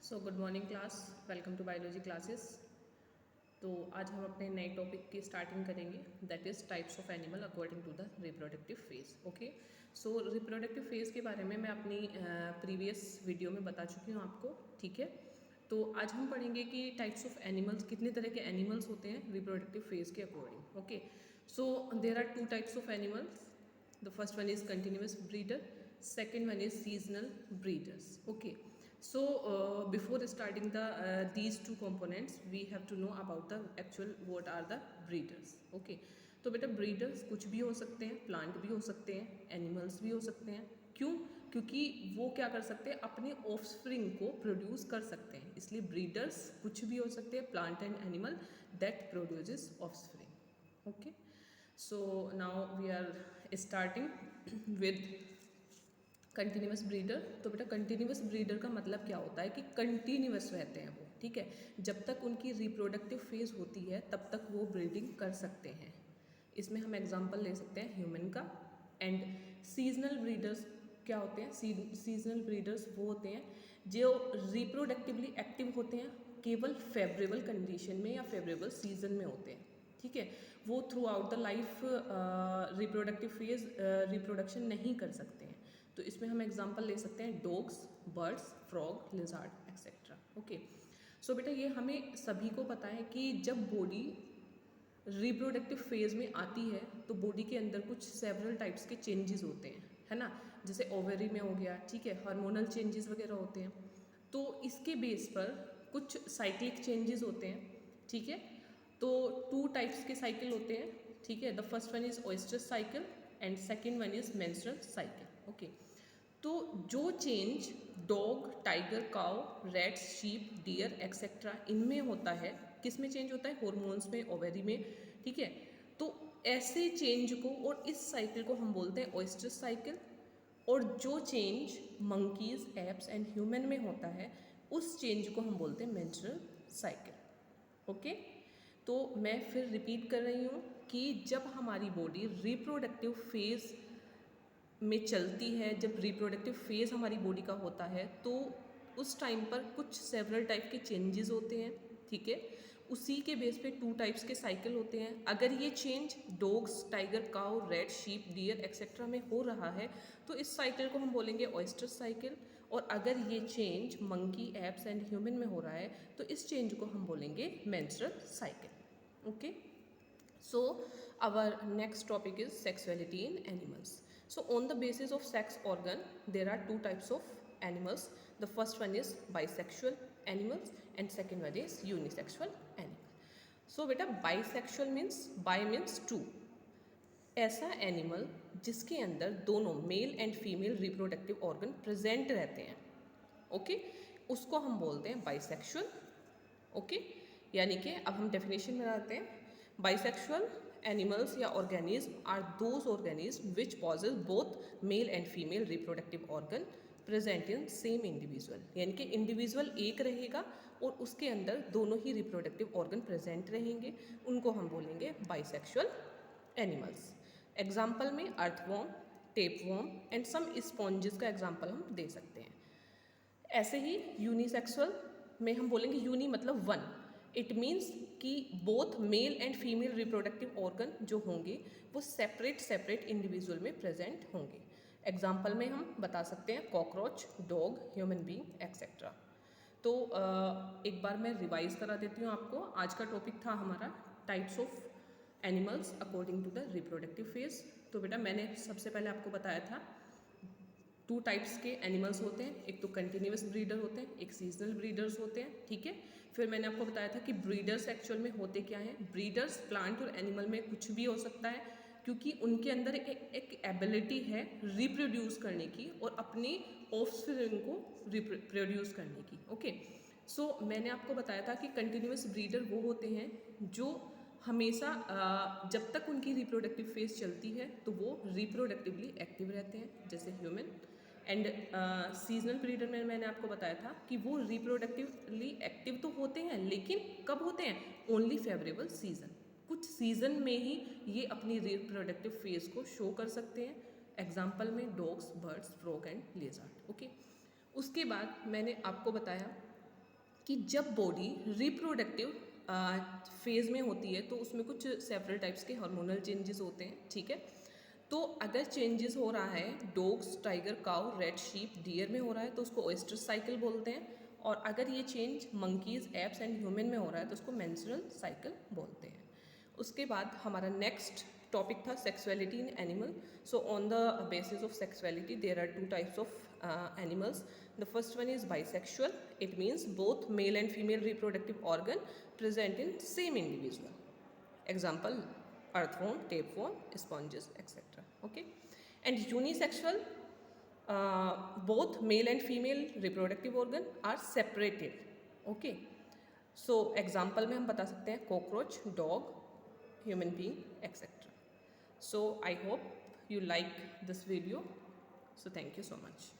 So good morning class, welcome to biology classes. तो आज हम अपने नए टॉपिक की स्टार्टिंग करेंगे, that is types of animal according to the reproductive phase. Okay, so reproductive phase के बारे में मैं अपनी प्रीवियस वीडियो में बता चुकी हूँ आपको। ठीक है, तो आज हम पढ़ेंगे कि टाइप्स ऑफ एनिमल्स, कितने तरह के एनिमल्स होते हैं रिप्रोडक्टिव फेज के according. Okay, so there are two types of animals. The first one is continuous breeder, second one is seasonal breeders. Okay, so before starting these two components, we have to know about the actual what are the breeders. Okay, तो बेटा breeders कुछ भी हो सकते हैं, plant भी हो सकते हैं, एनिमल्स भी हो सकते हैं। क्यों? क्योंकि वो क्या कर सकते हैं, अपने ऑफस्प्रिंग को प्रोड्यूस कर सकते हैं, इसलिए ब्रीडर्स कुछ भी हो सकते हैं, plant and animal that produces offspring. Okay, so now we are starting with continuous breeder. तो बेटा कंटिन्यूस ब्रीडर का मतलब क्या होता है कि कंटिन्यूस रहते हैं वो, ठीक है, जब तक उनकी रिप्रोडक्टिव फेज होती है तब तक वो ब्रीडिंग कर सकते हैं। इसमें हम एग्जांपल ले सकते हैं ह्यूमन का। एंड सीजनल ब्रीडर्स क्या होते हैं? सीजनल ब्रीडर्स वो होते हैं जो रिप्रोडक्टिवली एक्टिव होते हैं केवल फेवरेबल कंडीशन में या फेवरेबल सीजन में होते हैं। ठीक है, वो through out the life reproductive phase reproduction नहीं कर सकते हैं। तो इसमें हम एग्जांपल ले सकते हैं dogs, birds, frog, lizard etcetera. Okay, so बेटा ये हमें सभी को पता है कि जब बॉडी रिप्रोडक्टिव फेज में आती है तो बॉडी के अंदर कुछ सेवरल टाइप्स के चेंजेस होते हैं, है ना, जैसे ओवेरी में हो गया, ठीक है, हार्मोनल चेंजेस वगैरह होते हैं। तो इसके बेस पर कुछ साइक्लिक चेंजेस होते हैं। ठीक है, तो टू टाइप्स के साइकिल होते हैं। ठीक है, the first one is oestrus cycle and second one is menstrual cycle. Okay, तो जो change dog, tiger, cow, rats, sheep, deer etcetera इनमें होता है, किस में चेंज होता है? हॉर्मोन्स में, ओवेरी में। ठीक है, तो ऐसे चेंज को और इस साइकिल को हम बोलते हैं ओएस्ट्रस साइकिल। और जो change monkeys, apps and human में होता है उस चेंज को हम बोलते हैं मेंस्ट्रुअल साइकिल। ओके, तो मैं फिर रिपीट कर रही हूँ कि जब हमारी बॉडी रिप्रोडक्टिव फेज में चलती है, जब रिप्रोडक्टिव फेज हमारी बॉडी का होता है तो उस टाइम पर कुछ सेवरल टाइप के चेंजेस होते हैं। ठीक है, उसी के बेस पे टू टाइप्स के साइकिल होते हैं। अगर ये change dogs, tiger, cow, rat, sheep, deer etcetera में हो रहा है तो इस साइकिल को हम बोलेंगे ऑयस्टर साइकिल। और अगर ये change monkey, apps and human में हो रहा है तो इस चेंज को हम बोलेंगे menstrual cycle. Okay, so our next topic is sexuality in animals. So on the basis of sex organ there are two types of animals. The first one is bisexual animals and second one is unisexual animal. So beta bisexual means bi means two, ऐसा animal जिसके अंदर दोनों mail and female reproductive organ present रहते हैं। Okay, उसको हम बोलते हैं बाइसेक्सुअल। ओके, यानी कि अब हम डेफिनेशन में आते हैं। बाइसेक्सुअल एनिमल्स या organism are those organism which possess both male and female reproductive organ present in same individual, यानी कि इंडिविजुअल एक रहेगा और उसके अंदर दोनों ही रिप्रोडक्टिव ऑर्गन प्रेजेंट रहेंगे, उनको हम बोलेंगे बाइसेक्सुअल एनिमल्स। एग्जाम्पल में earthworm, tapeworm and some sponges का एग्जाम्पल हम दे सकते हैं। ऐसे ही यूनिसेक्सुअल में हम बोलेंगे, यूनि मतलब वन, इट मीन्स कि both male and female reproductive organ जो होंगे वो सेपरेट सेपरेट इंडिविजुअल में प्रेजेंट होंगे। एग्जाम्पल में हम बता सकते हैं cockroach, dog, human being etcetera. तो एक बार मैं रिवाइज करा देती हूँ आपको। आज का टॉपिक था हमारा types of animals according to the reproductive phase. तो बेटा मैंने सबसे पहले आपको बताया था टू टाइप्स के एनिमल्स होते हैं, एक तो कंटिन्यूस ब्रीडर होते हैं, एक सीजनल ब्रीडर्स होते हैं। ठीक है, फिर मैंने आपको बताया था कि ब्रीडर्स एक्चुअल में होते क्या हैं। ब्रीडर्स प्लांट और एनिमल में कुछ भी हो सकता है क्योंकि उनके अंदर एक एबिलिटी है रिप्रोड्यूस करने की और अपनी ऑफस्प्रिंग को रिप्रोड्यूस करने की। ओके, सो मैंने आपको बताया था कि कंटिन्यूस ब्रीडर वो होते हैं जो हमेशा जब तक उनकी रिप्रोडक्टिव फेज चलती है तो वो रिप्रोडक्टिवली एक्टिव रहते हैं, जैसे ह्यूमन। एंड सीजनल ब्रीडर में मैंने आपको बताया था कि वो रिप्रोडक्टिवली एक्टिव तो होते हैं लेकिन कब होते हैं? ओनली फेवरेबल सीजन, कुछ सीजन में ही ये अपनी रिप्रोडक्टिव फेज को शो कर सकते हैं। एग्जाम्पल में dogs, birds, frog and लेजर्ड। Okay, उसके बाद मैंने आपको बताया कि जब बॉडी रिप्रोडक्टिव फेज़ में होती है तो उसमें कुछ सेवरल टाइप्स के हार्मोनल चेंजेस होते हैं, ठीक है। तो अगर चेंजेस हो रहा है dogs, tiger, cow, rat sheep, deer में हो रहा है तो उसको ओएस्ट्रस साइकिल बोलते हैं, और अगर ये change monkeys, apps and human में हो रहा है तो उसको मेंस्ट्रुअल साइकिल बोलते हैं। उसके बाद हमारा नेक्स्ट टॉपिक था sexuality in animal. So on the basis of sexuality there are two types of animals. The first one is bisexual. It means both male and female reproductive organ present in same individual. Example, earthworm, tapeworm, sponges, etc. Okay. And unisexual, both male and female reproductive organ are separated. Okay. So example में हम बता सकते हैं cockroach, dog, human being, etc. So I hope you like this video. So thank you so much.